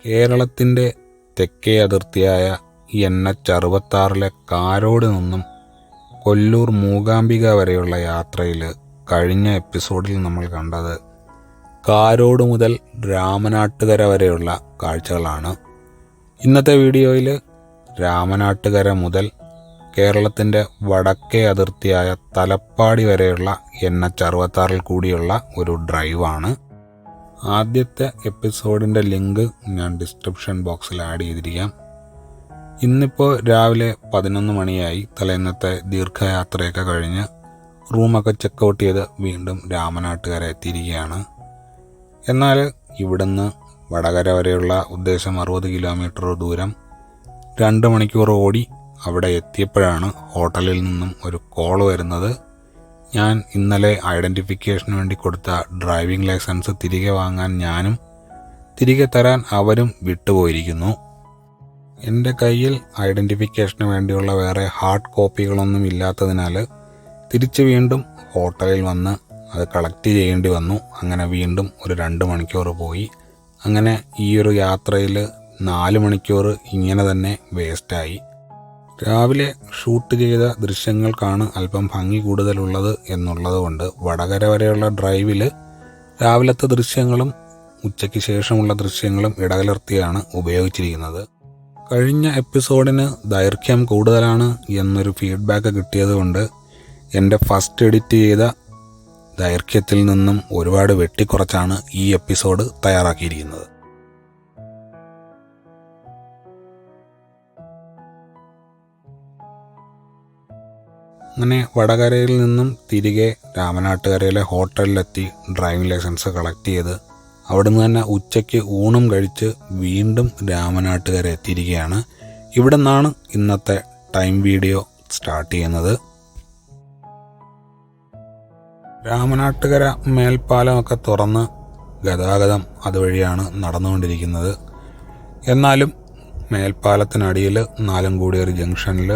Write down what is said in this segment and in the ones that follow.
കേരളത്തിൻ്റെ തെക്കേ അതിർത്തിയായ NH-66 കാരോട് നിന്നും കൊല്ലൂർ മൂകാംബിക വരെയുള്ള യാത്രയിൽ കഴിഞ്ഞ എപ്പിസോഡിൽ നമ്മൾ കണ്ടത് കാരോട് മുതൽ രാമനാട്ടുകര വരെയുള്ള കാഴ്ചകളാണ്. ഇന്നത്തെ വീഡിയോയിൽ രാമനാട്ടുകര മുതൽ കേരളത്തിൻ്റെ വടക്കേ അതിർത്തിയായ തലപ്പാടി വരെയുള്ള NH-66 കൂടിയുള്ള ഒരു ഡ്രൈവാണ്. ആദ്യത്തെ എപ്പിസോഡിൻ്റെ ലിങ്ക് ഞാൻ ഡിസ്ക്രിപ്ഷൻ ബോക്സിൽ ആഡ് ചെയ്തിരിക്കാം. ഇന്നിപ്പോൾ രാവിലെ 11 മണിയായി. തലേന്നത്തെ ദീർഘയാത്രയൊക്കെ കഴിഞ്ഞ് റൂമൊക്കെ ചെക്കൗട്ട് ചെയ്ത് വീണ്ടും രാമനാട്ടുകര എത്തിയിരിക്കുകയാണ്. എന്നാൽ ഇവിടുന്ന് വടകര വരെയുള്ള ഉദ്ദേശം 60 കിലോമീറ്റർ ദൂരം 2 മണിക്കൂർ ഓടി അവിടെ എത്തിയപ്പോഴാണ് ഹോട്ടലിൽ നിന്നും ഒരു കോൾ വരുന്നത്. ഞാൻ ഇന്നലെ ഐഡൻറ്റിഫിക്കേഷന് വേണ്ടി കൊടുത്ത ഡ്രൈവിംഗ് ലൈസൻസ് തിരികെ വാങ്ങാൻ ഞാനും തിരികെ തരാൻ അവരും വിട്ടുപോയിരിക്കുന്നു. എൻ്റെ കയ്യിൽ ഐഡൻറ്റിഫിക്കേഷന് വേണ്ടിയുള്ള വേറെ ഹാർഡ് കോപ്പികളൊന്നും ഇല്ലാത്തതിനാൽ തിരിച്ച് വീണ്ടും ഹോട്ടലിൽ വന്ന് അത് കളക്ട് ചെയ്യേണ്ടി വന്നു. അങ്ങനെ വീണ്ടും ഒരു 2 മണിക്കൂർ പോയി. അങ്ങനെ ഈ ഒരു യാത്രയിൽ 4 മണിക്കൂർ ഇങ്ങനെ തന്നെ വേസ്റ്റായി. രാവിലെ ഷൂട്ട് ചെയ്ത ദൃശ്യങ്ങൾക്കാണ് അല്പം ഭംഗി കൂടുതലുള്ളത് എന്നുള്ളത് കൊണ്ട് വടകര വരെയുള്ള ഡ്രൈവിൽ രാവിലത്തെ ദൃശ്യങ്ങളും ഉച്ചയ്ക്ക് ശേഷമുള്ള ദൃശ്യങ്ങളും ഇടകലർത്തിയാണ് ഉപയോഗിച്ചിരിക്കുന്നത്. കഴിഞ്ഞ എപ്പിസോഡിന് ദൈർഘ്യം കൂടുതലാണ് എന്നൊരു ഫീഡ്ബാക്ക് കിട്ടിയതുകൊണ്ട് എൻ്റെ ഫസ്റ്റ് എഡിറ്റ് ചെയ്ത ദൈർഘ്യത്തിൽ നിന്നും ഒരുപാട് വെട്ടിക്കുറച്ചാണ് ഈ എപ്പിസോഡ് തയ്യാറാക്കിയിരിക്കുന്നത്. അങ്ങനെ വടകരയിൽ നിന്നും തിരികെ രാമനാട്ടുകരയിലെ ഹോട്ടലിലെത്തി ഡ്രൈവിംഗ് ലൈസൻസ് കളക്ട് ചെയ്ത് അവിടുന്ന് തന്നെ ഉച്ചയ്ക്ക് ഊണും കഴിച്ച് വീണ്ടും രാമനാട്ടുകര എത്തിയിരിക്കുകയാണ്. ഇവിടെ നിന്നാണ് ഇന്നത്തെ ടൈം വീഡിയോ സ്റ്റാർട്ട് ചെയ്യുന്നത്. രാമനാട്ടുകര മേൽപ്പാലമൊക്കെ തുറന്ന് ഗതാഗതം അതുവഴിയാണ് നടന്നുകൊണ്ടിരിക്കുന്നത്. എന്നാലും മേൽപ്പാലത്തിനടിയിൽ 4 കൂടിയ ഒരു ജംഗ്ഷനിൽ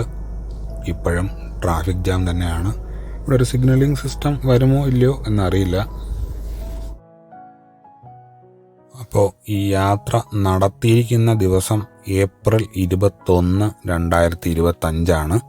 ഇപ്പോഴും ട്രാഫിക് ജാം തന്നെയാണ്. ഇവിടെ ഒരു സിഗ്നലിംഗ് സിസ്റ്റം വരുമോ ഇല്ലയോ എന്നറിയില്ല. അപ്പോൾ ഈ യാത്ര നടത്തിയിരിക്കുന്ന ദിവസം ഏപ്രിൽ 21, 2025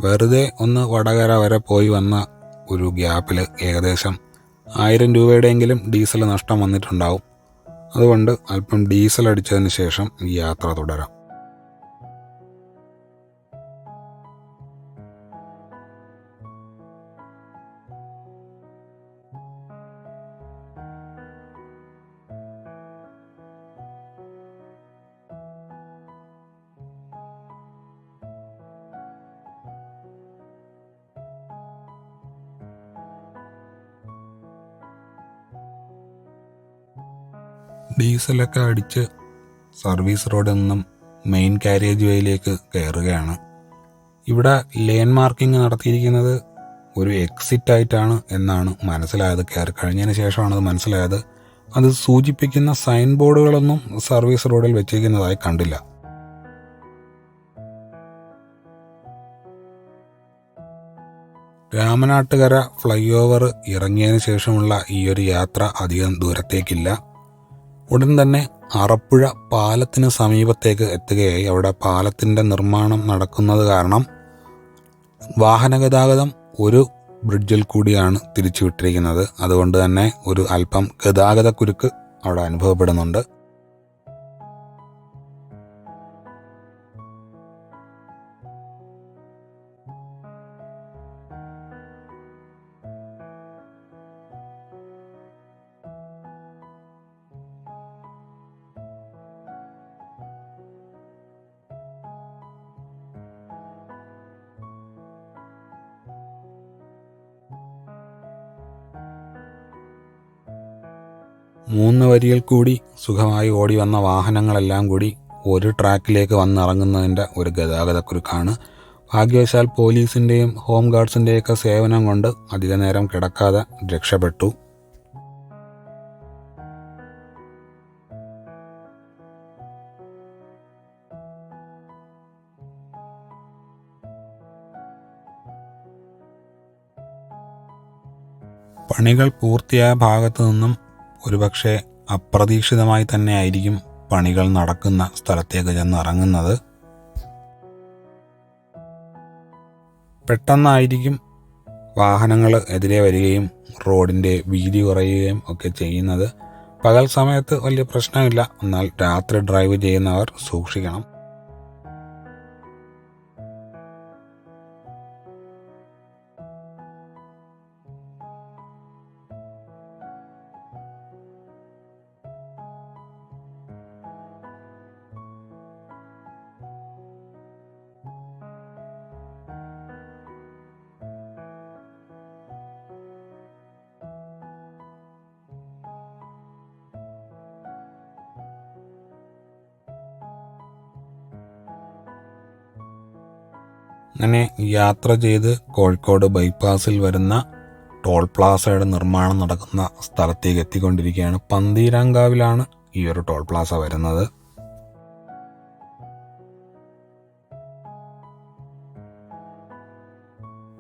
വെറുതെ ഒന്ന് വടകര വരെ പോയി വന്ന ഒരു ഗ്യാപ്പിൽ ഏകദേശം 1000 രൂപയുടെയെങ്കിലും ഡീസൽ നഷ്ടം വന്നിട്ടുണ്ടാവും. അതുകൊണ്ട് അല്പം ഡീസൽ അടിച്ചതിന് ശേഷം ഈ യാത്ര തുടരാം. ഡീസലൊക്കെ അടിച്ച് സർവീസ് റോഡിൽ നിന്നും മെയിൻ കാരേജ് വേയിലേക്ക് കയറുകയാണ്. ഇവിടെ ലെയിൻ മാർക്കിംഗ് നടത്തിയിരിക്കുന്നത് ഒരു എക്സിറ്റ് ആയിട്ടാണ് എന്നാണ് മനസ്സിലായത്. കയറി കഴിഞ്ഞതിന് ശേഷമാണ് അത് മനസ്സിലായത്. അത് സൂചിപ്പിക്കുന്ന സൈൻ ബോർഡുകളൊന്നും സർവീസ് റോഡിൽ വെച്ചിരിക്കുന്നതായി കണ്ടില്ല. രാമനാട്ടുകര ഫ്ലൈ ഓവർ ഇറങ്ങിയതിന് ശേഷമുള്ള ഈ ഒരു യാത്ര അധികം ദൂരത്തേക്കില്ല. ഉടൻ തന്നെ അറപ്പുഴ പാലത്തിന് സമീപത്തേക്ക് എത്തുകയായി. അവിടെ പാലത്തിൻ്റെ നിർമ്മാണം നടക്കുന്നത് കാരണം വാഹന ഗതാഗതം ഒരു ബ്രിഡ്ജിൽ കൂടിയാണ് തിരിച്ചുവിട്ടിരിക്കുന്നത്. അതുകൊണ്ട് തന്നെ ഒരു അല്പം ഗതാഗതക്കുരുക്ക് അവിടെ അനുഭവപ്പെടുന്നുണ്ട്. മൂന്ന് വരിയിൽ കൂടി സുഖമായി ഓടി വന്ന വാഹനങ്ങളെല്ലാം കൂടി ഒരു ട്രാക്കിലേക്ക് വന്നിറങ്ങുന്നതിൻ്റെ ഒരു ഗതാഗതക്കുരുക്കാണ്. ഭാഗ്യവശാൽ പോലീസിൻ്റെയും ഹോം ഗാർഡ്സിൻ്റെയൊക്കെ സേവനം കൊണ്ട് അധിക നേരം കിടക്കാതെ രക്ഷപ്പെട്ടു. പണികൾ പൂർത്തിയായ ഭാഗത്തു നിന്നും ഒരുപക്ഷെ അപ്രതീക്ഷിതമായി തന്നെ ആയിരിക്കും പണികൾ നടക്കുന്ന സ്ഥലത്തേക്ക് ചെന്ന് ഇറങ്ങുന്നത്. പെട്ടെന്നായിരിക്കും വാഹനങ്ങൾ എതിരെ വരികയും റോഡിൻ്റെ വീതി കുറയുകയും ഒക്കെ ചെയ്യുന്നത്. പകൽ സമയത്ത് വലിയ പ്രശ്നമില്ല, എന്നാൽ രാത്രി ഡ്രൈവ് ചെയ്യുന്നവർ സൂക്ഷിക്കണം. അങ്ങനെ യാത്ര ചെയ്ത് കോഴിക്കോട് ബൈപ്പാസിൽ വരുന്ന ടോൾ പ്ലാസയുടെ നിർമ്മാണം നടക്കുന്ന സ്ഥലത്തേക്ക് എത്തിക്കൊണ്ടിരിക്കുകയാണ്. പന്തീരാങ്കാവിലാണ് ഈ ഒരു ടോൾ പ്ലാസ വരുന്നത്.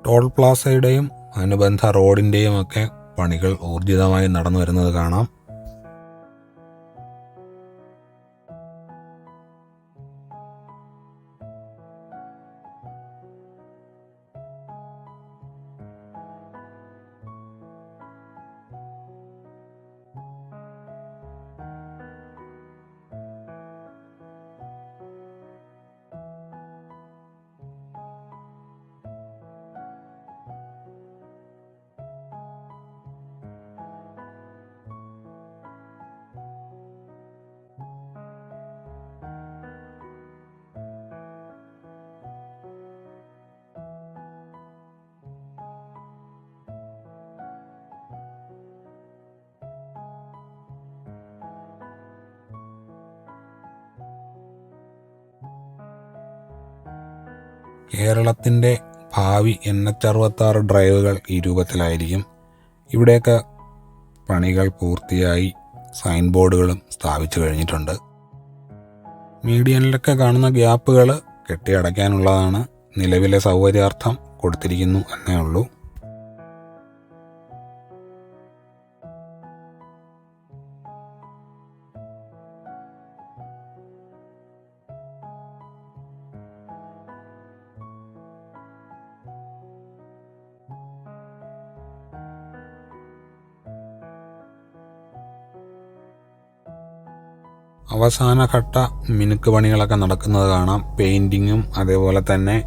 ടോൾ പ്ലാസയുടെയും അനുബന്ധ റോഡിൻ്റെയും ഒക്കെ പണികൾ ഊർജിതമായി നടന്നു വരുന്നത് കാണാം. കേരളത്തിൻ്റെ ഭാവി NH66 ഡ്രൈവുകൾ ഈ രൂപത്തിലായിരിക്കും. ഇവിടെയൊക്കെ പണികൾ പൂർത്തിയായി സൈൻ ബോർഡുകളും സ്ഥാപിച്ചു കഴിഞ്ഞിട്ടുണ്ട്. മീഡിയനിലൊക്കെ കാണുന്ന ഗ്യാപ്പുകൾ കെട്ടിയടയ്ക്കാനുള്ളതാണ്. നിലവിലെ സൗകര്യാർത്ഥം കൊടുത്തിരിക്കുന്നു എന്നേ ഉള്ളൂ. അവസാനഘട്ട മിനുക്ക് പണികളൊക്കെ നടക്കുന്നത് കാണാം. പെയിൻറ്റിങ്ങും അതേപോലെ തന്നെ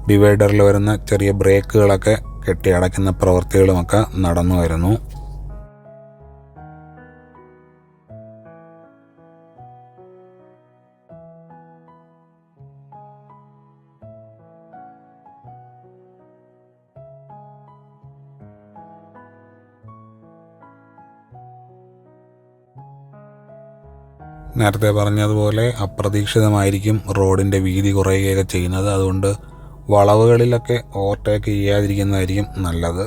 ഡിവൈഡറിൽ വരുന്ന ചെറിയ ബ്രേക്കുകളൊക്കെ കെട്ടിയടയ്ക്കുന്ന പ്രവൃത്തികളുമൊക്കെ നടന്നു വരുന്നു. നേരത്തെ പറഞ്ഞതുപോലെ അപ്രതീക്ഷിതമായിരിക്കും റോഡിൻ്റെ വീതി കുറയുകയൊക്കെ ചെയ്യുന്നത്. അതുകൊണ്ട് വളവുകളിലൊക്കെ ഓവർടേക്ക് ചെയ്യാതിരിക്കുന്നതായിരിക്കും നല്ലത്.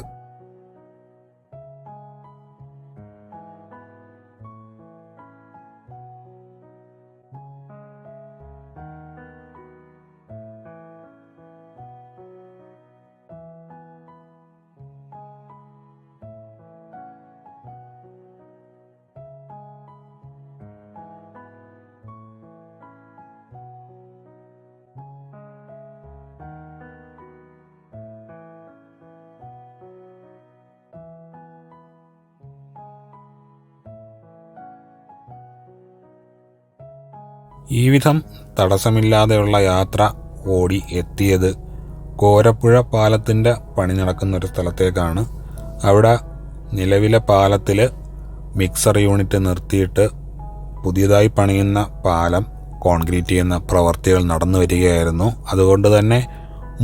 ഈ വിധം തടസ്സമില്ലാതെയുള്ള യാത്ര ഓടി എത്തിയത് കോരപ്പുഴ പാലത്തിൻ്റെ പണി നടക്കുന്നൊരു സ്ഥലത്തേക്കാണ്. അവിടെ നിലവിലെ പാലത്തിൽ മിക്സർ യൂണിറ്റ് നിർത്തിയിട്ട് പുതിയതായി പണിയുന്ന പാലം കോൺക്രീറ്റ് ചെയ്യുന്ന പ്രവർത്തികൾ നടന്നു വരികയായിരുന്നു. അതുകൊണ്ട് തന്നെ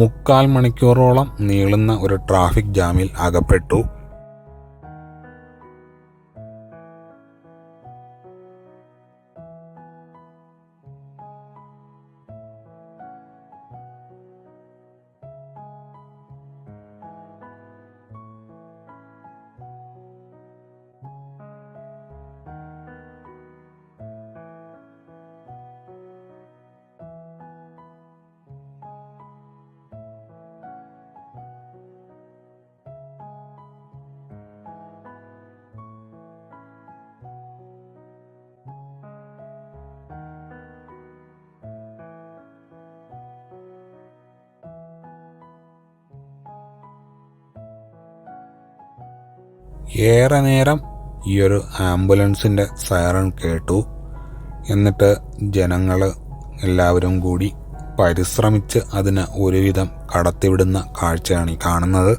3/4 മണിക്കൂറോളം നീളുന്ന ഒരു ട്രാഫിക് ജാമിൽ അകപ്പെട്ടു. ഏറെ നേരം ഈ ഒരു ആംബുലൻസിൻ്റെ സൈറൺ കേട്ടു. എന്നിട്ട് ജനങ്ങൾ എല്ലാവരും കൂടി പരിശ്രമിച്ച് അതിന് ഒരുവിധം കടത്തിവിടുന്ന കാഴ്ചയാണ് ഈ കാണുന്നത്.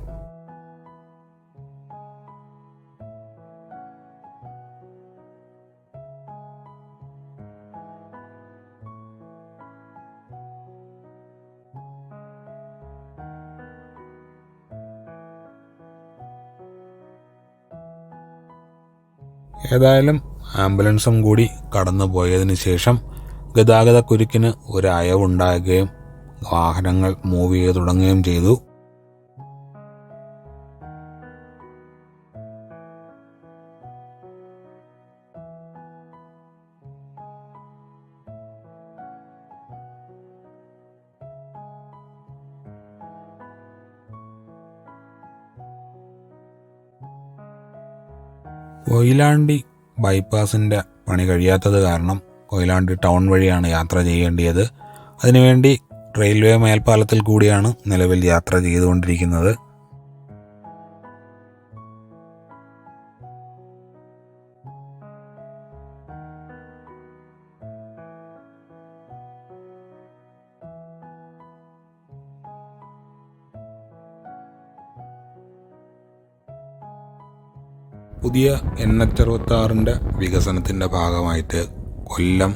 ഏതായാലും ആംബുലൻസും കൂടി കടന്നു പോയതിന് ശേഷം ഗതാഗതക്കുരുക്കിന് ഒരു അയവുണ്ടാകുകയും വാഹനങ്ങൾ മൂവ് ചെയ്ത് തുടങ്ങുകയും ചെയ്തു. കൊയിലാണ്ടി ബൈപ്പാസിൻ്റെ പണി കഴിയാത്തത് കാരണം കൊയിലാണ്ടി ടൗൺ വഴിയാണ് യാത്ര ചെയ്യേണ്ടിയത്. അതിനുവേണ്ടി റെയിൽവേ മേൽപ്പാലത്തിൽ കൂടിയാണ് നിലവിൽ യാത്ര ചെയ്തുകൊണ്ടിരിക്കുന്നത്. പുതിയ NH-66 വികസനത്തിൻ്റെ ഭാഗമായിട്ട് കൊല്ലം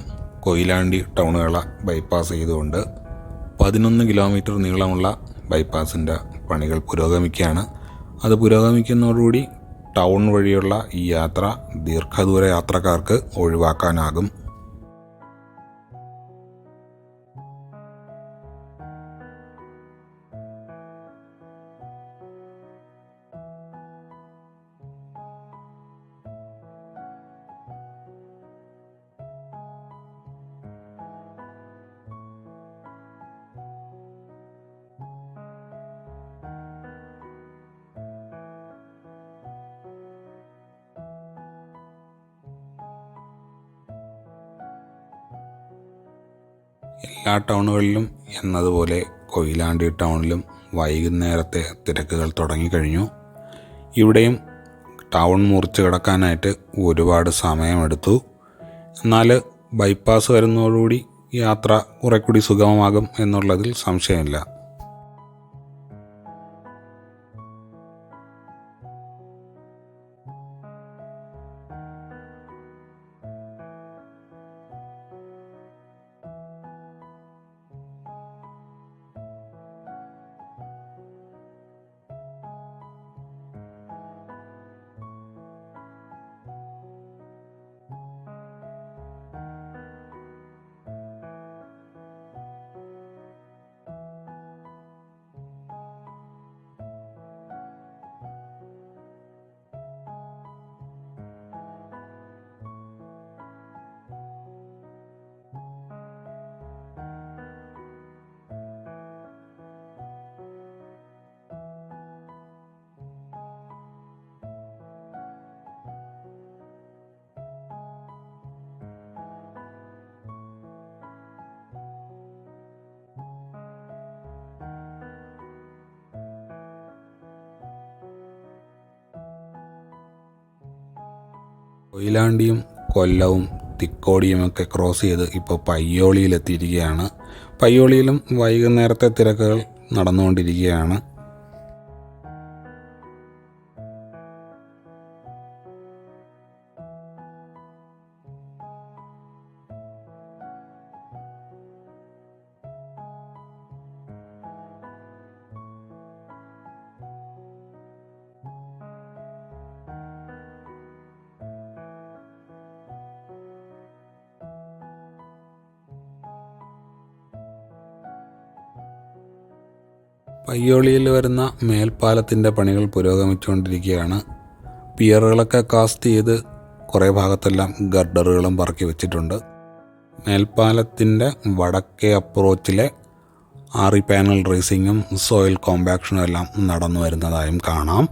കൊയിലാണ്ടി ടൗണുകളെ ബൈപ്പാസ് ചെയ്തുകൊണ്ട് 11 കിലോമീറ്റർ നീളമുള്ള ബൈപ്പാസിൻ്റെ പണികൾ പുരോഗമിക്കുകയാണ്. അത് പുരോഗമിക്കുന്നതോടുകൂടി ടൗൺ വഴിയുള്ള ഈ യാത്ര ദീർഘദൂര യാത്രക്കാർക്ക് ഒഴിവാക്കാനാകും. എല്ലാ ടൗണുകളിലും എന്നതുപോലെ കൊയിലാണ്ടി ടൗണിലും വൈകുന്നേരത്തെ തിരക്കുകൾ തുടങ്ങിക്കഴിഞ്ഞു. ഇവിടെയും ടൗൺ മുറിച്ച് കിടക്കാനായിട്ട് ഒരുപാട് സമയമെടുത്തു. എന്നാൽ ബൈപ്പാസ് വരുന്നതോടുകൂടി യാത്ര കുറെ കൂടി സുഗമമാകും എന്നുള്ളതിൽ സംശയമില്ല. കൊയിലാണ്ടിയും കൊല്ലവും തിക്കോടിയുമൊക്കെ ക്രോസ് ചെയ്ത് ഇപ്പോൾ പയ്യോളിയിലെത്തിയിരിക്കുകയാണ്. പയ്യോളിയിലും വൈകുന്നേരത്തെ തിരക്കുകൾ നടന്നുകൊണ്ടിരിക്കുകയാണ്. പയ്യോളിയിൽ വരുന്ന മേൽപ്പാലത്തിൻ്റെ പണികൾ പുരോഗമിച്ചുകൊണ്ടിരിക്കുകയാണ്. പിയറുകളൊക്കെ കാസ്റ്റ് ചെയ്ത് കുറേ ഭാഗത്തെല്ലാം ഗർഡറുകളും പറക്കി വെച്ചിട്ടുണ്ട്. മേൽപ്പാലത്തിൻ്റെ വടക്കേ അപ്രോച്ചിലെ ആറി പാനൽ റേസിങ്ങും സോയിൽ കോമ്പാക്ഷനും എല്ലാം നടന്നു വരുന്നതായും കാണാം.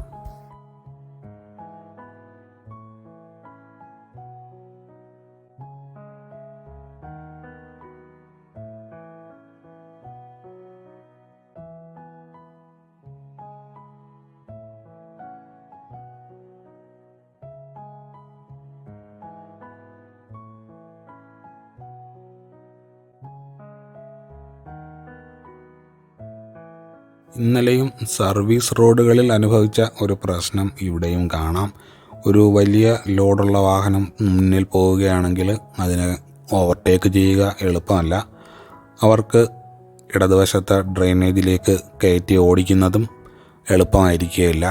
ഇന്നലെയും സർവീസ് റോഡുകളിൽ അനുഭവിച്ച ഒരു പ്രശ്നം ഇവിടെയും കാണാം. ഒരു വലിയ ലോഡുള്ള വാഹനം മുന്നിൽ പോവുകയാണെങ്കിൽ അതിനെ ഓവർടേക്ക് ചെയ്യുക എളുപ്പമല്ല. അവർക്ക് ഇടതുവശത്തെ ഡ്രെയിനേജിലേക്ക് കയറ്റി ഓടിക്കുന്നതും എളുപ്പമായിരിക്കുകയില്ല.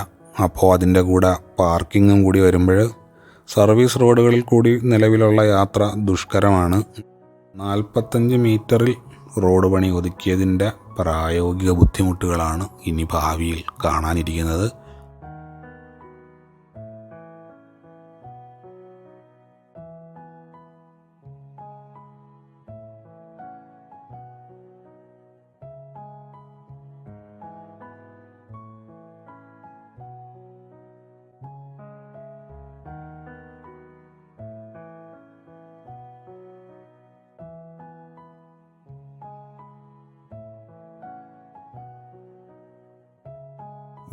അപ്പോൾ അതിൻ്റെ കൂടെ പാർക്കിങ്ങും കൂടി വരുമ്പോൾ സർവീസ് റോഡുകളിൽ കൂടി നിലവിലുള്ള യാത്ര ദുഷ്കരമാണ്. 45 മീറ്ററിൽ റോഡ് പണി ഒതുക്കിയതിൻ്റെ പ്രായോഗിക ബുദ്ധിമുട്ടുകളാണ് ഇനി ഭാവിയിൽ കാണാനിരിക്കുന്നത്.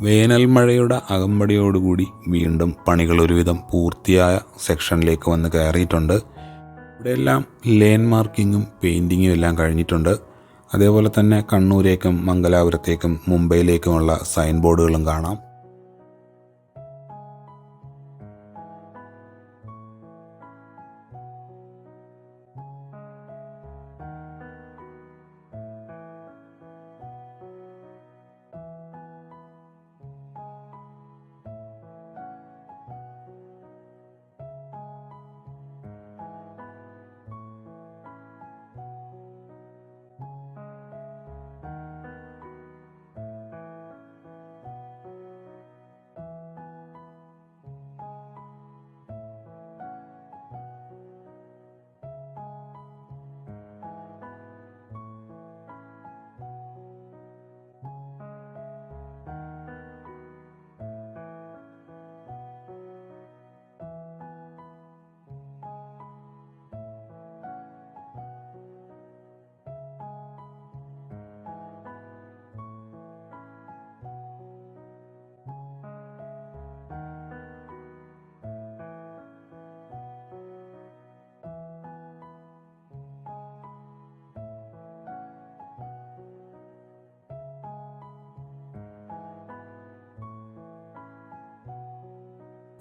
വേനൽ മഴയുടെ അകമ്പടിയോടുകൂടി വീണ്ടും പണികൾ ഒരുവിധം പൂർത്തിയായ സെക്ഷനിലേക്ക് വന്ന് കയറിയിട്ടുണ്ട്. ഇവിടെയെല്ലാം ലെയിൻ മാർക്കിങ്ങും പെയിൻറ്റിങ്ങും എല്ലാം കഴിഞ്ഞിട്ടുണ്ട്. അതേപോലെ തന്നെ കണ്ണൂരേക്കും മംഗലാപുരത്തേക്കും മുംബൈയിലേക്കുമുള്ള സൈൻ ബോർഡുകളും കാണാം.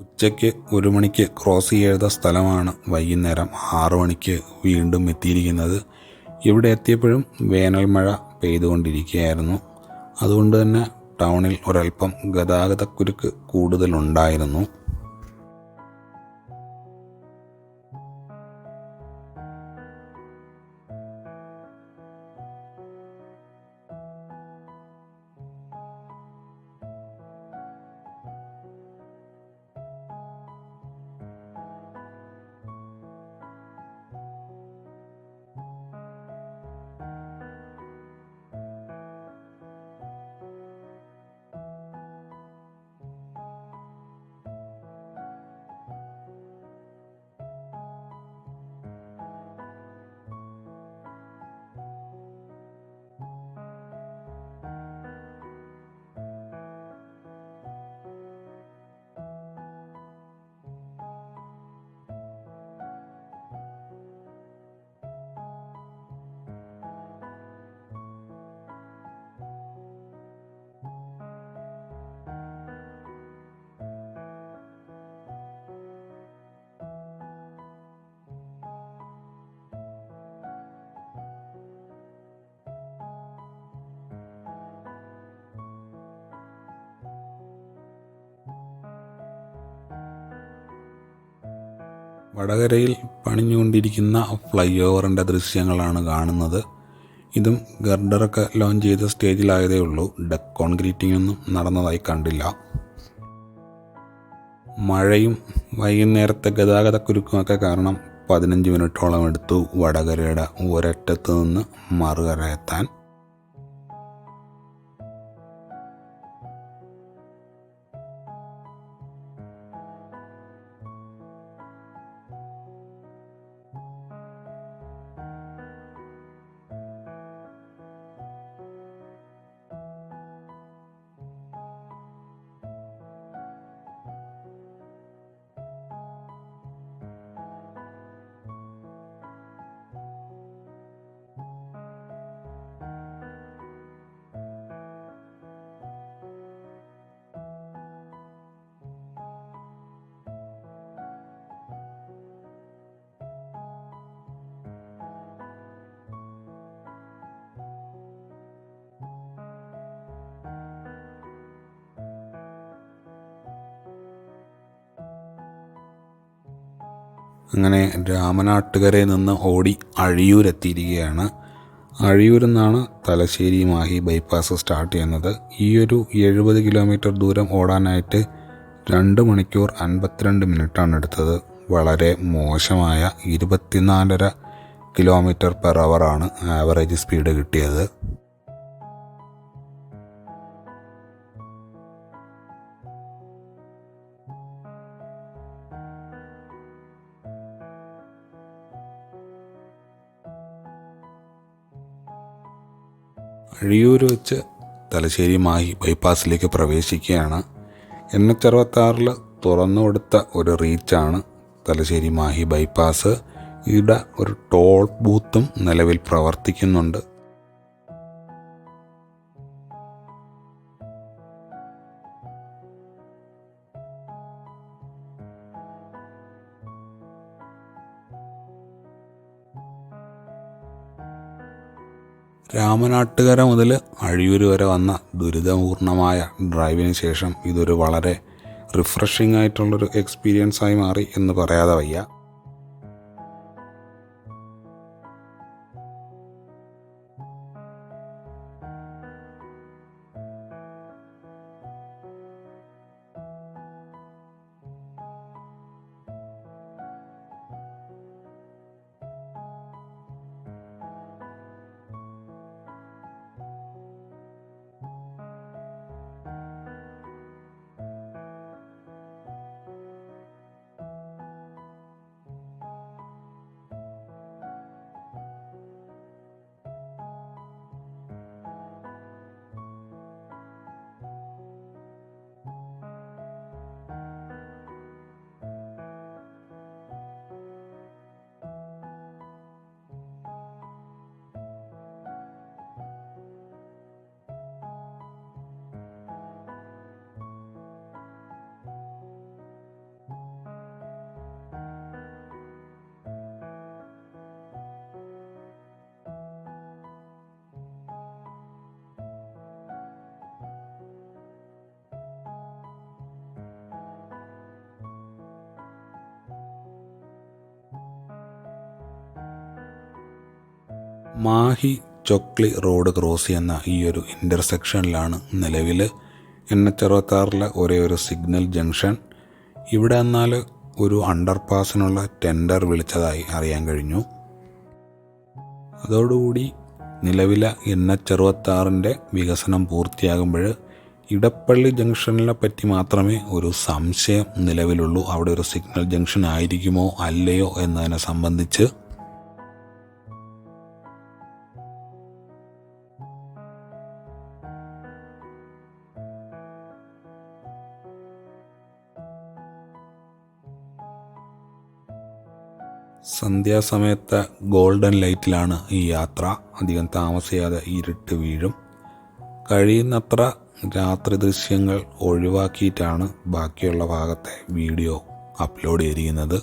ഉച്ചയ്ക്ക് 1 മണിക്ക് ക്രോസ് ചെയ്ത സ്ഥലമാണ് വൈകുന്നേരം 6 മണിക്ക് വീണ്ടും എത്തിയിരിക്കുന്നത്. ഇവിടെ എത്തിയപ്പോഴും വേനൽ മഴ പെയ്തുകൊണ്ടിരിക്കുകയായിരുന്നു. അതുകൊണ്ട് തന്നെ ടൗണിൽ ഒരൽപ്പം ഗതാഗതക്കുരുക്ക് കൂടുതലുണ്ടായിരുന്നു. വടകരയിൽ പണിഞ്ഞുകൊണ്ടിരിക്കുന്ന ഫ്ലൈ ഓവറിൻ്റെ ദൃശ്യങ്ങളാണ് കാണുന്നത്. ഇതും ഗർഡറൊക്കെ ലോഞ്ച് ചെയ്ത സ്റ്റേജിലായതേ ഉള്ളൂ. ഡെക്ക് കോൺക്രീറ്റിംഗ് ഒന്നും നടന്നതായി കണ്ടില്ല. മഴയും വൈകുന്നേരത്തെ ഗതാഗതക്കുരുക്കുമൊക്കെ കാരണം 15 മിനിറ്റോളം എടുത്തു വടകരയുടെ ഒരറ്റത്ത് നിന്ന് മറുകര എത്താൻ. അങ്ങനെ രാമനാട്ടുകരയിൽ നിന്ന് ഓടി അഴിയൂരെത്തിയിരിക്കുകയാണ്. അഴിയൂരിൽ നിന്നാണ് തലശ്ശേരി മാഹി ബൈപ്പാസ് സ്റ്റാർട്ട് ചെയ്യുന്നത്. ഈ ഒരു 70 കിലോമീറ്റർ ദൂരം ഓടാനായിട്ട് 2 മണിക്കൂർ 52 മിനിറ്റാണ് എടുത്തത്. വളരെ മോശമായ 24.5 കിലോമീറ്റർ പെർ അവറാണ് ആവറേജ് സ്പീഡ് കിട്ടിയത്. അഴിയൂർ വെച്ച് തലശ്ശേരി മാഹി ബൈപ്പാസിലേക്ക് പ്രവേശിക്കുകയാണ്. NH-66 തുറന്നു കൊടുത്ത ഒരു റീച്ചാണ് തലശ്ശേരി മാഹി ബൈപ്പാസ്. ഇവിടെ ഒരു ടോൾ ബൂത്തും നിലവിൽ പ്രവർത്തിക്കുന്നുണ്ട്. രാമനാട്ടുകര മുതൽ അഴിയൂർ വരെ വന്ന ദുരിതപൂർണമായ ഡ്രൈവിന് ശേഷം ഇതൊരു വളരെ റിഫ്രഷിംഗ് ആയിട്ടുള്ളൊരു എക്സ്പീരിയൻസായി മാറി എന്ന് പറയാതെ വയ്യ. മാഹി ചൊക്ലി റോഡ് ക്രോസ് ചെയ്യുന്ന ഈ ഒരു ഇൻ്റർസെക്ഷനിലാണ് നിലവിൽ NH-66 ഒരേ ഒരു സിഗ്നൽ ജംഗ്ഷൻ. ഇവിടെ എന്നാൽ ഒരു അണ്ടർപാസിനുള്ള ടെൻഡർ വിളിച്ചതായി അറിയാൻ കഴിഞ്ഞു. അതോടുകൂടി നിലവിലെ NH-66 വികസനം പൂർത്തിയാകുമ്പോൾ ഇടപ്പള്ളി ജംഗ്ഷനിനെ പറ്റി മാത്രമേ ഒരു സംശയം നിലവിലുള്ളൂ. അവിടെ ഒരു സിഗ്നൽ ജംഗ്ഷൻ ആയിരിക്കുമോ അല്ലയോ എന്നതിനെ സംബന്ധിച്ച്. സന്ധ്യാസമയത്തെ ഗോൾഡൻ ലൈറ്റിലാണ് ഈ യാത്ര. അധികം താമസിയാതെ ഇരുട്ട് വീഴും. കഴിയുന്നത്ര രാത്രി ദൃശ്യങ്ങൾ ഒഴിവാക്കിയിട്ടാണ് ബാക്കിയുള്ള ഭാഗത്തെ വീഡിയോ അപ്ലോഡ് ചെയ്തിരിക്കുന്നത്.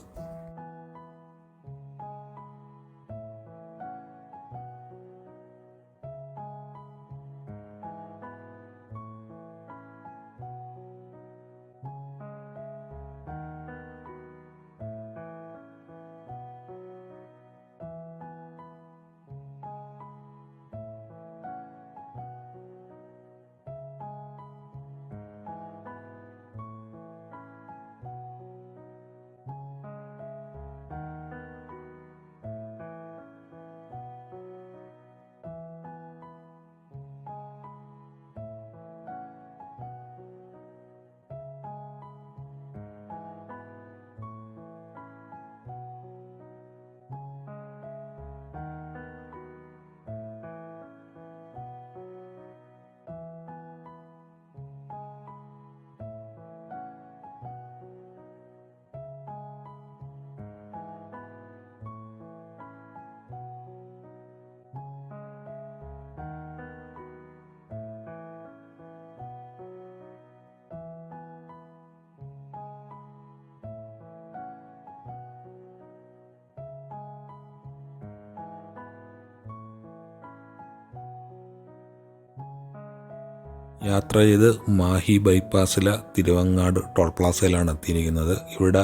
യാത്ര ചെയ്ത് മാഹി ബൈപ്പാസിലെ തിരുവങ്ങാട് ടോൾ പ്ലാസയിലാണ് എത്തിയിരിക്കുന്നത്. ഇവിടെ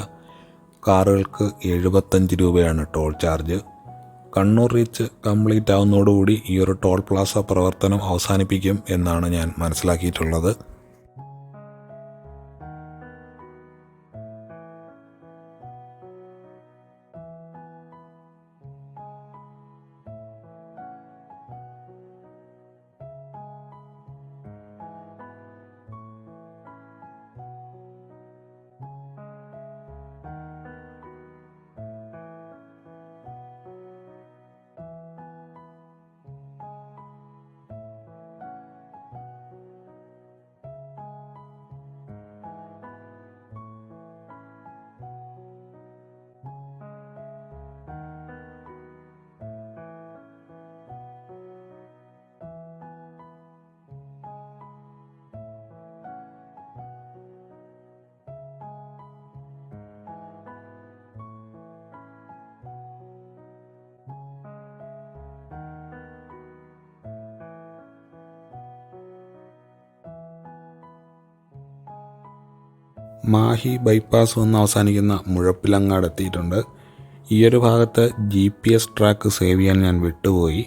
കാറുകൾക്ക് 75 രൂപയാണ് toll charge. Kannur reach complete ആവുന്നതോടുകൂടി ഈ ഒരു ടോൾ പ്ലാസ പ്രവർത്തനം അവസാനിപ്പിക്കും എന്നാണ് ഞാൻ മനസ്സിലാക്കിയിട്ടുള്ളത്. മാഹി ബൈപ്പാസ് വന്ന് അവസാനിക്കുന്ന മുഴപ്പിലങ്ങാട് എത്തിയിട്ടുണ്ട്. ഈ ഒരു ഭാഗത്ത് GPS ട്രാക്ക് സേവ് ചെയ്യാൻ ഞാൻ വിട്ടുപോയി.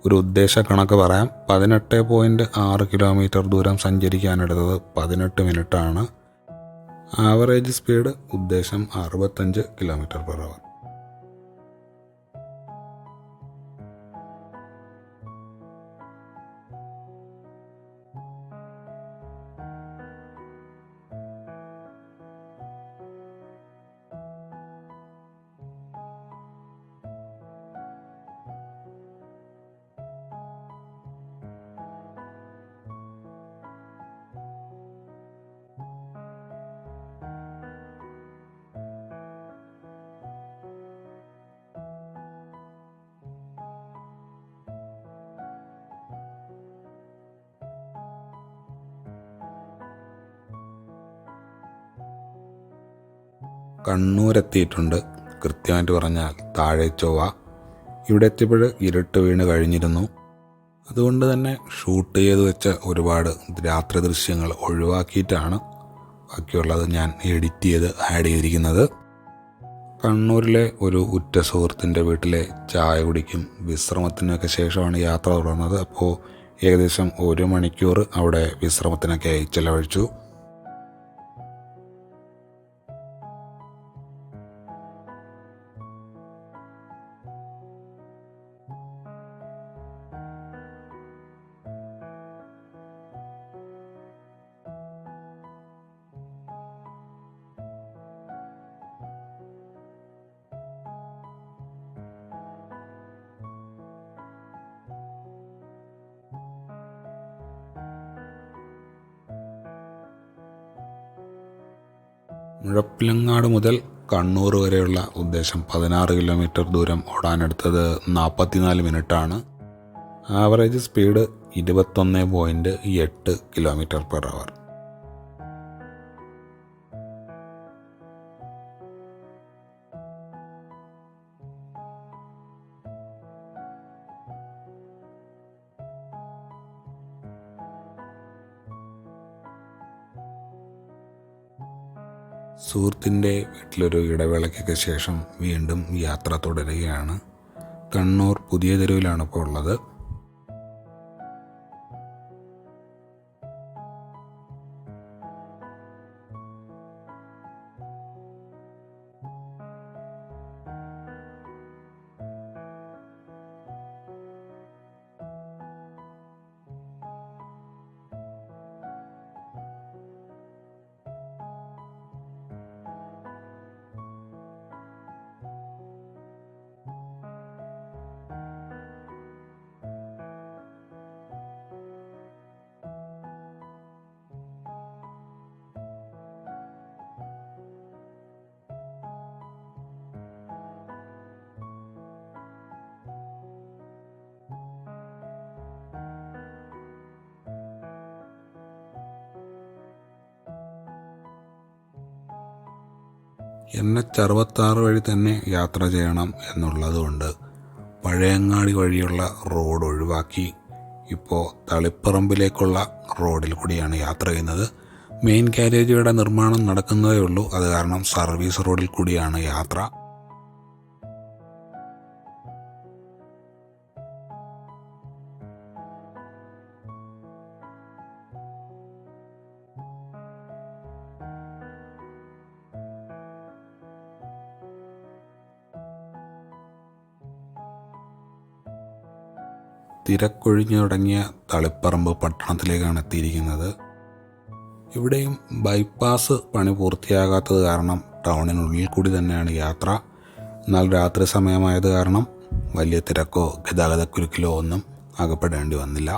ഒരു ഉദ്ദേശ കണക്ക് പറയാം. 18.6 കിലോമീറ്റർ ദൂരം സഞ്ചരിക്കാനെടുത്തത് 18 മിനിറ്റാണ്. ആവറേജ് സ്പീഡ് ഉദ്ദേശം 65 km/h. കണ്ണൂരെത്തിയിട്ടുണ്ട്. കൃത്യമായിട്ട് പറഞ്ഞാൽ താഴെ ചൊവ്വ. ഇവിടെ എത്തിയപ്പോൾ ഇരുട്ട് വീണ് കഴിഞ്ഞിരുന്നു. അതുകൊണ്ട് തന്നെ ഷൂട്ട് ചെയ്ത് വെച്ച ഒരുപാട് രാത്രി ദൃശ്യങ്ങൾ ഒഴിവാക്കിയിട്ടാണ് ബാക്കിയുള്ളത് ഞാൻ എഡിറ്റ് ചെയ്ത് ആഡ് ചെയ്തിരിക്കുന്നത്. കണ്ണൂരിലെ ഒരു ഉറ്റ സുഹൃത്തിൻ്റെ വീട്ടിലെ ചായ കുടിക്കും വിശ്രമത്തിനൊക്കെ ശേഷമാണ് യാത്ര തുടർന്നത്. അപ്പോൾ ഏകദേശം 1 മണിക്കൂർ അവിടെ വിശ്രമത്തിനൊക്കെ ചിലവഴിച്ചു. മുഴപ്പിലങ്ങാട് മുതൽ കണ്ണൂർ വരെയുള്ള ഉദ്ദേശം 16 കിലോമീറ്റർ ദൂരം ഓടാനെടുത്തത് 44 മിനിറ്റാണ്. Average speed 21.8 km/h. സുഹൃത്തിൻ്റെ വീട്ടിലൊരു ഇടവേളയ്ക്കൊക്കെ ശേഷം വീണ്ടും യാത്ര തുടരുകയാണ്. കണ്ണൂർ പുതിയ തെരുവിലാണ് ഇപ്പോൾ ഉള്ളത്. NH66 വഴി തന്നെ യാത്ര ചെയ്യണം എന്നുള്ളതുകൊണ്ട് പഴയങ്ങാടി വഴിയുള്ള റോഡ് ഒഴിവാക്കി ഇപ്പോൾ തളിപ്പറമ്പിലേക്കുള്ള റോഡിൽ കൂടിയാണ് യാത്ര ചെയ്യുന്നത്. മെയിൻ കാരേജുകളുടെ നിർമ്മാണം നടക്കുന്നതേ ഉള്ളൂ. അത് കാരണം സർവീസ് റോഡിൽ കൂടിയാണ് യാത്ര. തിരക്കൊഴിഞ്ഞു തുടങ്ങിയ തളിപ്പറമ്പ് പട്ടണത്തിലേക്കാണ് എത്തിയിരിക്കുന്നത്. ഇവിടെയും ബൈപ്പാസ് പണി പൂർത്തിയാകാത്തത് കാരണം ടൗണിനുള്ളിൽ കൂടി തന്നെയാണ് യാത്ര. എന്നാൽ രാത്രി സമയമായത് കാരണം വലിയ തിരക്കോ ഗതാഗതക്കുരുക്കിലോ ഒന്നും അകപ്പെടേണ്ടി വന്നില്ല.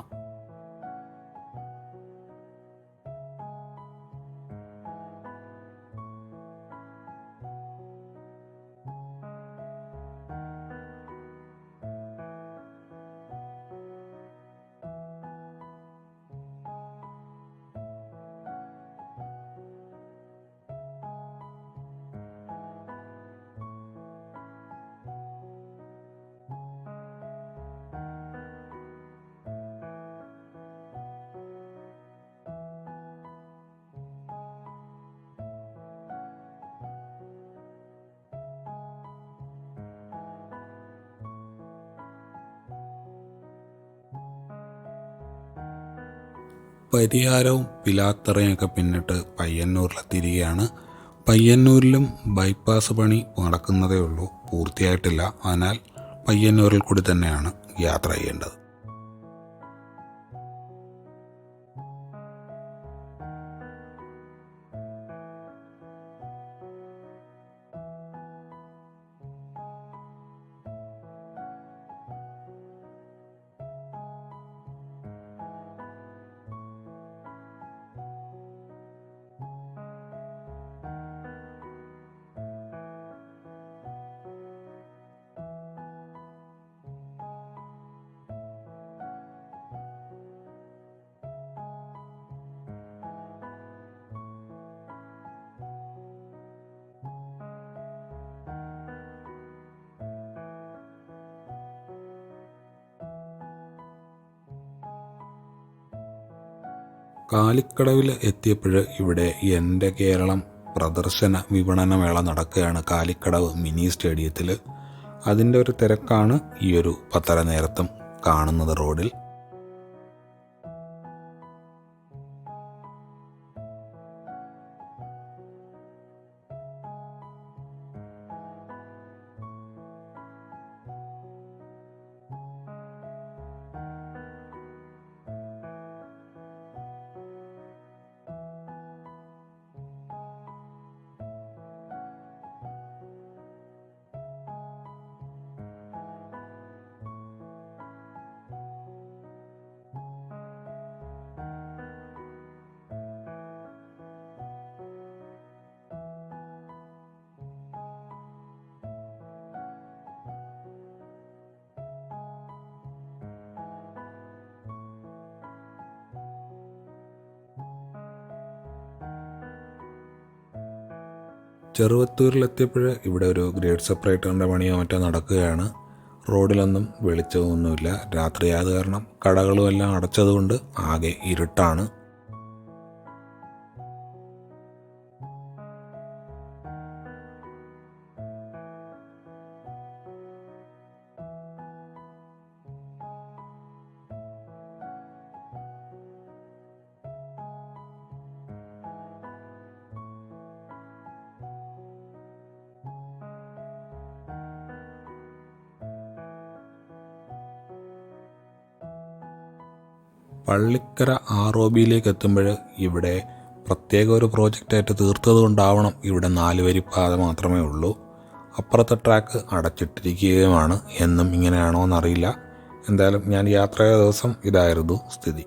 പരിയാരവും പിലാത്തറയൊക്കെ പിന്നിട്ട് പയ്യന്നൂരിലെത്തിയിരിക്കുകയാണ്. പയ്യന്നൂരിലും ബൈപ്പാസ് പണി നടക്കുന്നതേ ഉള്ളൂ, പൂർത്തിയായിട്ടില്ല. അതിനാൽ പയ്യന്നൂരിൽ കൂടി തന്നെയാണ് യാത്ര ചെയ്യേണ്ടത്. കാലിക്കടവിൽ എത്തിയപ്പോൾ ഇവിടെ എൻ്റെ കേരളം പ്രദർശന വിപണനമേള നടക്കുകയാണ് കാലിക്കടവ് മിനി സ്റ്റേഡിയത്തിൽ. അതിൻ്റെ ഒരു തിരക്കാണ് ഈ ഒരു 10:30 നേരത്തും കാണുന്നത് റോഡിൽ. ചെറുവത്തൂരിലെത്തിയപ്പോൾ ഇവിടെ ഒരു ഗ്രേഡ് സെപ്പറേറ്ററിൻ്റെ പണിയോ മറ്റോ നടക്കുകയാണ്. റോഡിലൊന്നും വെളിച്ചമൊന്നുമില്ല. രാത്രിയായത് കാരണം കടകളും എല്ലാം അടച്ചതുകൊണ്ട് ആകെ ഇരുട്ടാണ്. പള്ളിക്കര ROBയിലേക്ക് എത്തുമ്പോൾ ഇവിടെ പ്രത്യേക ഒരു പ്രോജക്റ്റായിട്ട് തീർത്തത് കൊണ്ടാവണം ഇവിടെ 4 വരി പാത മാത്രമേ ഉള്ളൂ. അപ്പുറത്തെ ട്രാക്ക് അടച്ചിട്ടിരിക്കുകയുമാണ്. എന്നും ഇങ്ങനെയാണോ എന്നറിയില്ല. എന്തായാലും ഞാൻ യാത്ര ചെയ്ത ദിവസം ഇതായിരുന്നു സ്ഥിതി.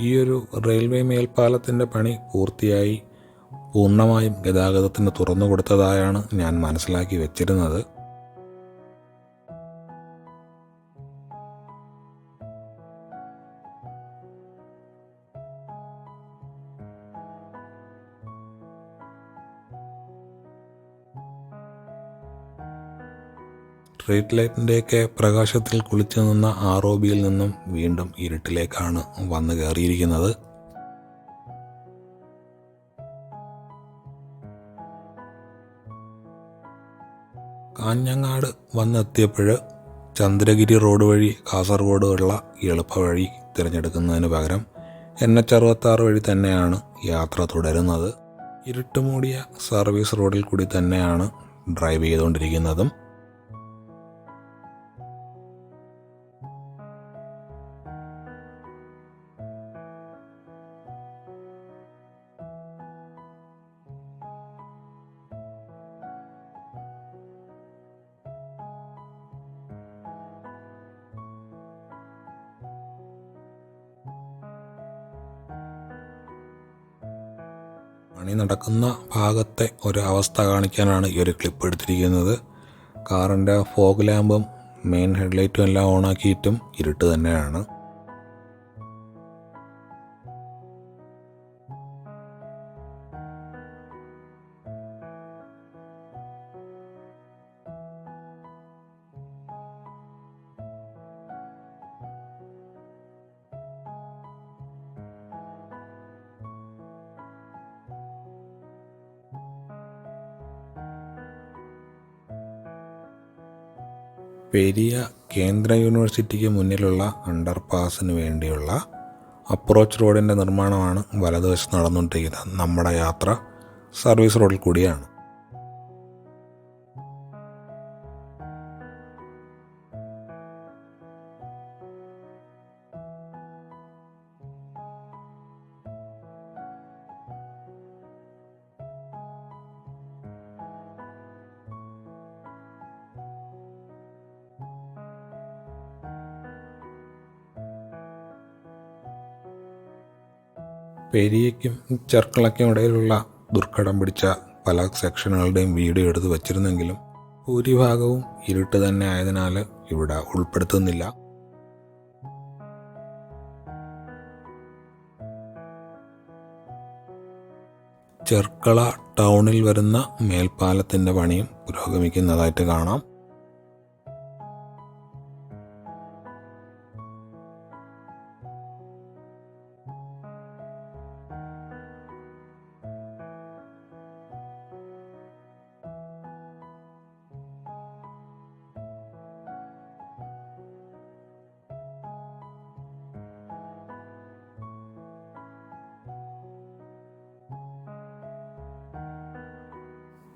ഈ ഒരു റെയിൽവേ മേൽപ്പാലത്തിൻ്റെ പണി പൂർത്തിയായി പൂർണ്ണമായും ഗതാഗതത്തിന് തുറന്നു കൊടുത്തതായാണ് ഞാൻ മനസ്സിലാക്കി വെച്ചിരുന്നത്. സ്ട്രീറ്റ് ലൈറ്റിൻ്റെയൊക്കെ പ്രകാശത്തിൽ കുളിച്ചു നിന്ന ROBയിൽ നിന്നും വീണ്ടും ഇരുട്ടിലേക്കാണ് വന്നു കയറിയിരിക്കുന്നത്. കാഞ്ഞങ്ങാട് വന്നെത്തിയപ്പോൾ ചന്ദ്രഗിരി റോഡ് വഴി കാസർഗോഡുള്ള എളുപ്പവഴി തിരഞ്ഞെടുക്കുന്നതിന് പകരം NH66 വഴി തന്നെയാണ് യാത്ര തുടരുന്നത്. ഇരുട്ടുമൂടിയ സർവീസ് റോഡിൽ കൂടി തന്നെയാണ് ഡ്രൈവ് ചെയ്തുകൊണ്ടിരിക്കുന്നതും. പണി നടക്കുന്ന ഭാഗത്തെ ഒരു അവസ്ഥ കാണിക്കാനാണ് ഈ ഒരു ക്ലിപ്പ് എടുത്തിരിക്കുന്നത്. കാറിൻ്റെ ഫോഗ് ലാമ്പും മെയിൻ ഹെഡ്ലൈറ്റും എല്ലാം ഓണാക്കിയിട്ടും ഇരുട്ട് തന്നെയാണ്. പെരിയ കേന്ദ്ര യൂണിവേഴ്സിറ്റിക്ക് മുന്നിലുള്ള അണ്ടർപാസിന് വേണ്ടിയുള്ള അപ്രോച്ച് റോഡിൻ്റെ നിർമ്മാണമാണ് വലതുവശത്ത് നടന്നുകൊണ്ടിരിക്കുന്നത്. നമ്മുടെ യാത്ര സർവീസ് റോഡിൽ കൂടിയാണ്. പെരിയയ്ക്കും ചെർക്കളയ്ക്കും ഇടയിലുള്ള ദുർഘടം പിടിച്ച പല സെക്ഷനുകളുടെയും വീഡിയോ എടുത്ത് വച്ചിരുന്നെങ്കിലും ഭൂരിഭാഗവും ഇരുട്ട് തന്നെ ആയതിനാൽ ഇവിടെ ഉൾപ്പെടുത്തുന്നില്ല. ചെർക്കള ടൗണിൽ വരുന്ന മേൽപ്പാലത്തിൻ്റെ പണിയും പുരോഗമിക്കുന്നതായിട്ട് കാണാം.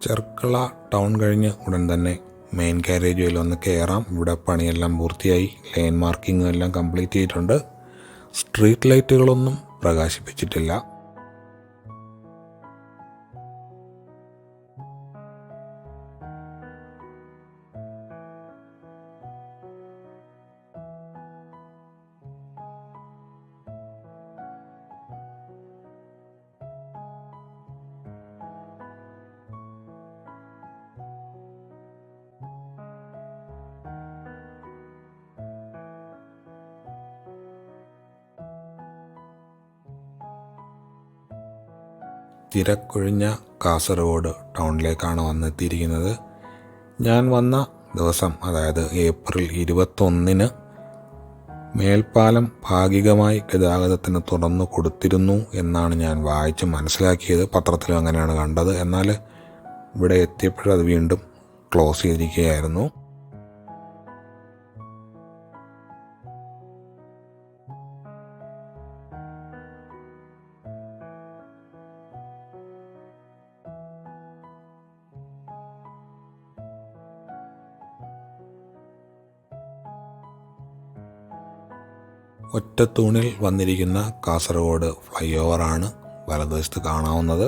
ചെർക്കള ടൗൺ കഴിഞ്ഞ് ഉടൻ തന്നെ മെയിൻ കാരേജ് വേയിൽ ഒന്ന് കയറാം. ഇവിടെ പണിയെല്ലാം പൂർത്തിയായി. ലൈൻ മാർക്കിങ്ങും എല്ലാം കംപ്ലീറ്റ് ചെയ്തിട്ടുണ്ട്. സ്ട്രീറ്റ് ലൈറ്റുകളൊന്നും പ്രകാശിപ്പിച്ചിട്ടില്ല. തിരക്കൊഴിഞ്ഞ കാസർഗോഡ് ടൗണിലേക്കാണ് വന്നെത്തിയിരിക്കുന്നത്. ഞാൻ വന്ന ദിവസം, അതായത് ഏപ്രിൽ 21 മേൽപ്പാലം ഭാഗികമായി ഗതാഗതത്തിന് തുറന്നു കൊടുത്തിരുന്നു എന്നാണ് ഞാൻ വായിച്ച് മനസ്സിലാക്കിയത്. പത്രത്തിലും അങ്ങനെയാണ് കണ്ടത്. എന്നാൽ ഇവിടെ എത്തിയപ്പോഴത് വീണ്ടും ക്ലോസ് ചെയ്തിരിക്കുകയായിരുന്നു. ഒറ്റത്തൂണിൽ വന്നിരിക്കുന്ന കാസർഗോഡ് ഫ്ലൈ ഓവറാണ് വലതുവശത്ത് കാണാവുന്നത്.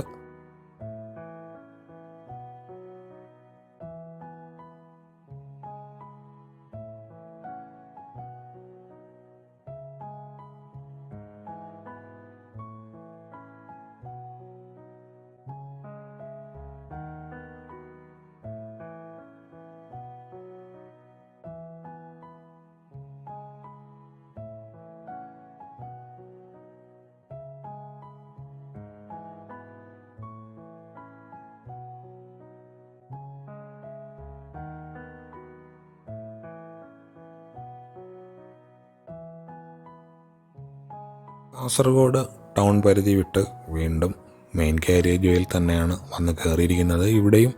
കാസർഗോഡ് ടൗൺ പരിധി വിട്ട് വീണ്ടും മെയിൻ കാരേജ് വേയിൽ തന്നെയാണ് വന്ന് കയറിയിരിക്കുന്നത്. ഇവിടെയും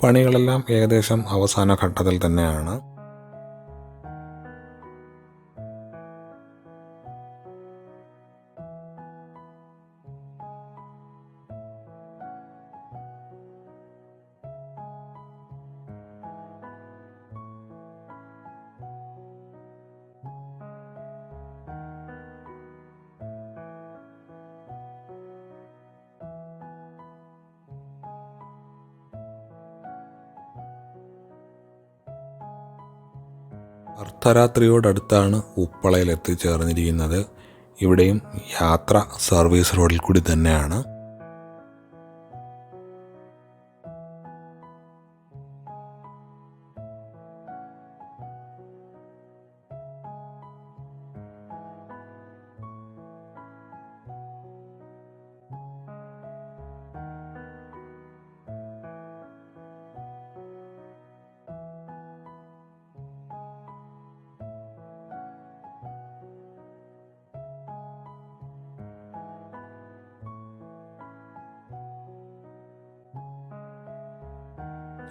പണികളെല്ലാം ഏകദേശം അവസാന ഘട്ടത്തിൽ തന്നെയാണ്. അർദ്ധരാത്രിയോടടുത്താണ് ഉപ്പളയിൽ എത്തിച്ചേർന്നിരിക്കുന്നത്. ഇവിടെയും യാത്ര സർവീസ് റോഡിൽ കൂടി തന്നെയാണ്.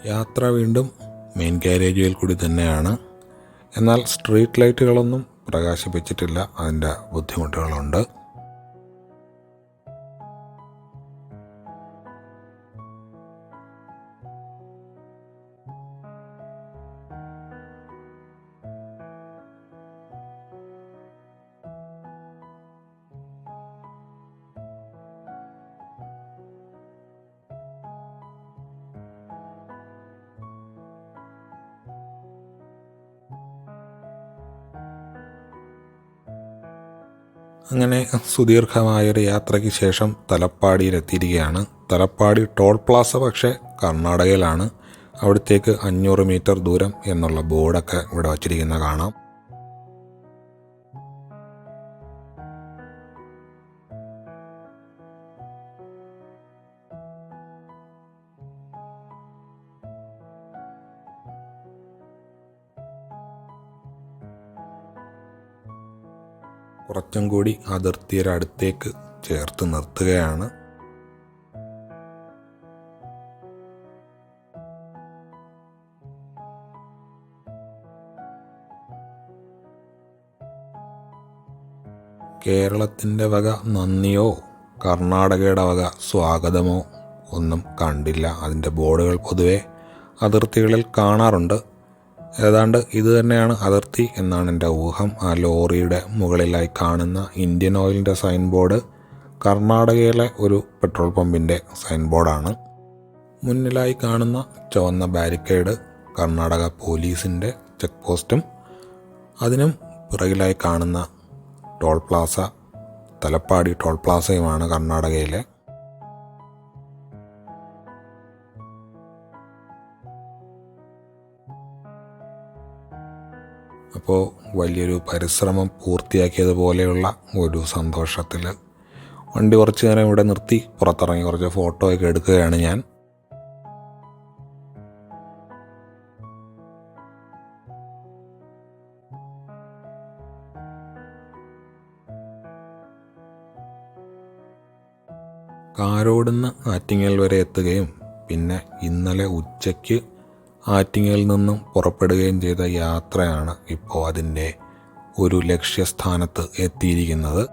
യാത്ര വീണ്ടും മെയിൻ കാരേജുവേയിൽ കൂടി തന്നെയാണ്. എന്നാൽ സ്ട്രീറ്റ് ലൈറ്റുകളൊന്നും പ്രകാശിപ്പിച്ചിട്ടില്ല, അതിൻ്റെ ബുദ്ധിമുട്ടുകളുണ്ട്. അങ്ങനെ സുദീർഘമായൊരു യാത്രയ്ക്ക് ശേഷം തലപ്പാടിയിലെത്തിയിരിക്കുകയാണ്. തലപ്പാടി ടോൾ പ്ലാസ പക്ഷേ കർണാടകയിലാണ്. അവിടത്തേക്ക് 500 മീറ്റർ ദൂരം എന്നുള്ള ബോർഡൊക്കെ ഇവിടെ വച്ചിരിക്കുന്ന കാണാം. കുറച്ചും കൂടി അതിർത്തിയുടെ അടുത്തേക്ക് ചേർത്ത് നിർത്തുകയാണ്. കേരളത്തിൻ്റെ വക നന്ദിയോ കർണാടകയുടെ വക സ്വാഗതമോ ഒന്നും കണ്ടില്ല. അതിൻ്റെ ബോർഡുകൾ പൊതുവെ അതിർത്തികളിൽ കാണാറുണ്ട്. ഏതാണ്ട് ഇത് തന്നെയാണ് അതിർത്തി എന്നാണ് എൻ്റെ ഊഹം. ആ ലോറിയുടെ മുകളിലായി കാണുന്ന ഇന്ത്യൻ ഓയിലിൻ്റെ സൈൻ ബോർഡ് കർണാടകയിലെ ഒരു പെട്രോൾ പമ്പിൻ്റെ സൈൻ ബോർഡാണ്. മുന്നിലായി കാണുന്ന ചുവന്ന ബാരിക്കേഡ് കർണാടക പോലീസിൻ്റെ ചെക്ക് പോസ്റ്റും, അതിനും പിറകിലായി കാണുന്ന ടോൾ പ്ലാസ തലപ്പാടി ടോൾ പ്ലാസയുമാണ് കർണാടകയിലെ. അപ്പോൾ വലിയൊരു പരിശ്രമം പൂർത്തിയാക്കിയതുപോലെയുള്ള ഒരു സന്തോഷത്തിൽ വണ്ടി കുറച്ച് നേരം ഇവിടെ നിർത്തി പുറത്തിറങ്ങി കുറച്ച് ഫോട്ടോയൊക്കെ എടുക്കുകയാണ് ഞാൻ. കാരോടുന്ന് ആറ്റിങ്ങൽ വരെ എത്തുകയും പിന്നെ ഇന്നലെ ഉച്ചയ്ക്ക് ആറ്റിങ്ങൽ നിന്നും പുറപ്പെടുകയും ചെയ്ത യാത്രയാണ് ഇപ്പോൾ അതിൻ്റെ ഒരു ലക്ഷ്യസ്ഥാനത്ത് എത്തിയിരിക്കുന്നത്.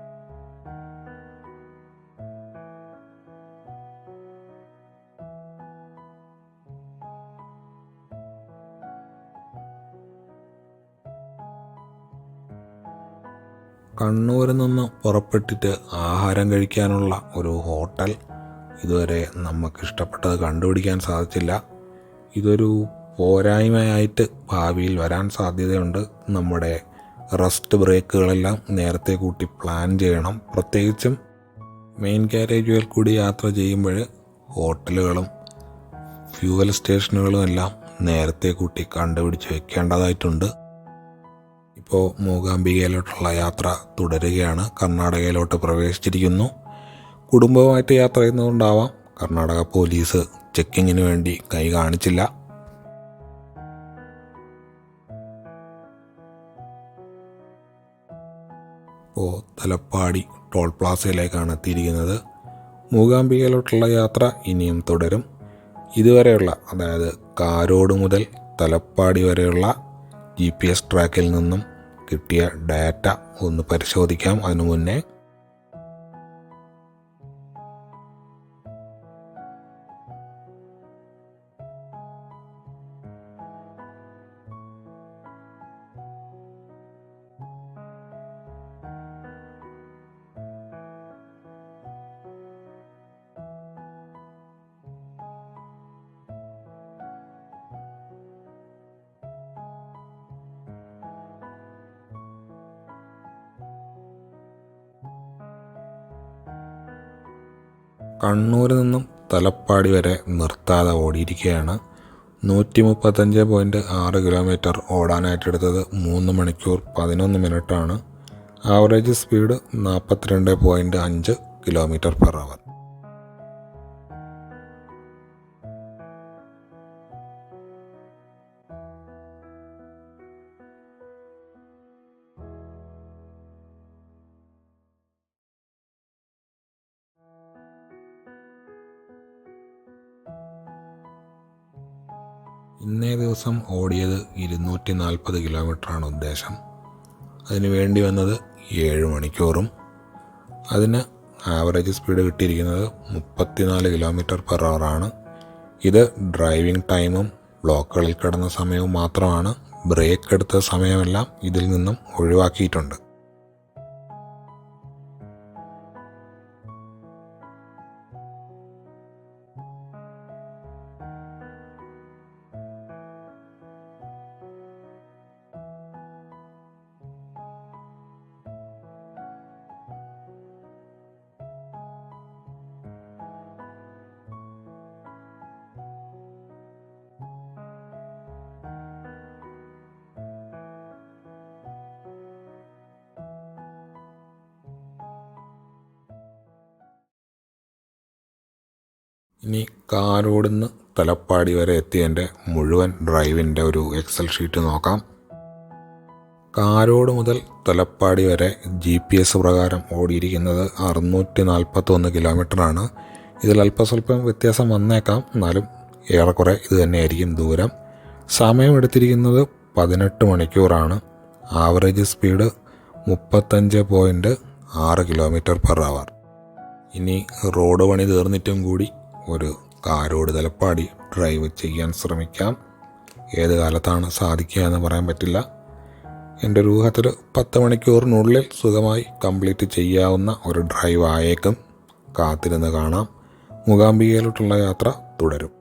കണ്ണൂരിൽ നിന്ന് പുറപ്പെട്ടിട്ട് ആഹാരം കഴിക്കാനുള്ള ഒരു ഹോട്ടൽ ഇതുവരെ നമുക്കിഷ്ടപ്പെട്ടത് കണ്ടുപിടിക്കാൻ സാധിച്ചില്ല. ഇതൊരു പോരായ്മയായിട്ട് ഭാവിയിൽ വരാൻ സാധ്യതയുണ്ട്. നമ്മുടെ റെസ്റ്റ് ബ്രേക്കുകളെല്ലാം നേരത്തെ കൂട്ടി പ്ലാൻ ചെയ്യണം. പ്രത്യേകിച്ചും മെയിൻ കാരേജുവേൽ കൂടി യാത്ര ചെയ്യുമ്പോൾ ഹോട്ടലുകളും ഫ്യൂവൽ സ്റ്റേഷനുകളും എല്ലാം നേരത്തെ കൂട്ടി കണ്ടുപിടിച്ച് വെക്കേണ്ടതായിട്ടുണ്ട്. ഇപ്പോൾ മൂകാംബികയിലോട്ടുള്ള യാത്ര തുടരുകയാണ്. കർണാടകയിലോട്ട് പ്രവേശിച്ചിരിക്കുന്നു. കുടുംബവുമായിട്ട് യാത്ര ചെയ്യുന്നതുകൊണ്ടാവാം കർണാടക പോലീസ് ചെക്കിങ്ങിന് വേണ്ടി കൈ കാണിച്ചില്ല. ഇപ്പോൾ തലപ്പാടി ടോൾ പ്ലാസയിലേക്കാണ് എത്തിയിരിക്കുന്നത്. മൂകാംബികയിലോട്ടുള്ള യാത്ര ഇനിയും തുടരും. ഇതുവരെയുള്ള, അതായത് കാരോട് മുതൽ തലപ്പാടി വരെയുള്ള GPS ട്രാക്കിൽ നിന്നും കിട്ടിയ ഡാറ്റ ഒന്ന് പരിശോധിക്കാം. അതിനു മുന്നേ കണ്ണൂരിൽ നിന്നും തലപ്പാടി വരെ നിർത്താതെ ഓടിയിരിക്കുകയാണ്. 135.6 കിലോമീറ്റർ ഓടാനായിട്ടെടുത്തത് 3 മണിക്കൂർ 11 മിനിറ്റാണ്. Average speed 42.5 km/h. ഇന്നേ ദിവസം ഓടിയത് 240 കിലോമീറ്ററാണ് ഉദ്ദേശം. അതിന് വേണ്ടി വന്നത് 7 മണിക്കൂറും. അതിന് ആവറേജ് സ്പീഡ് കിട്ടിയിരിക്കുന്നത് 34 km/h ആണ്. ഇത് ഡ്രൈവിംഗ് ടൈമും ബ്ലോക്കുകളിൽ കിടന്ന സമയവും മാത്രമാണ്. ബ്രേക്ക് എടുത്ത സമയമെല്ലാം ഇതിൽ നിന്നും ഒഴിവാക്കിയിട്ടുണ്ട്. ഇനി കാരോടുന്ന് തലപ്പാടി വരെ എത്തിയതിൻ്റെ മുഴുവൻ ഡ്രൈവിൻ്റെ ഒരു എക്സൽ ഷീറ്റ് നോക്കാം. കാരോട് മുതൽ തലപ്പാടി വരെ GPS പ്രകാരം ഓടിയിരിക്കുന്നത് 641 കിലോമീറ്ററാണ്. ഇതിൽ അല്പസ്വല്പം വ്യത്യാസം വന്നേക്കാം, എന്നാലും ഏറെക്കുറെ ഇത് തന്നെയായിരിക്കും ദൂരം. സമയമെടുത്തിരിക്കുന്നത് 18 മണിക്കൂറാണ്. Average speed 35.6 km/h. ഇനി റോഡ് പണി തീർന്നിട്ടും കൂടി ഒരു കാരോട് തലപ്പാടി ഡ്രൈവ് ചെയ്യാൻ ശ്രമിക്കാം. ഏത് കാലത്താണ് സാധിക്കുക എന്ന് പറയാൻ പറ്റില്ല. എൻ്റെ ഒരു ഊഹത്തിൽ 10 മണിക്കൂറിനുള്ളിൽ സുഖമായി കംപ്ലീറ്റ് ചെയ്യാവുന്ന ഒരു ഡ്രൈവ് ആയേക്കും. കാത്തിരുന്ന് കാണാം. മൂകാംബികയിലോട്ടുള്ള യാത്ര തുടരും.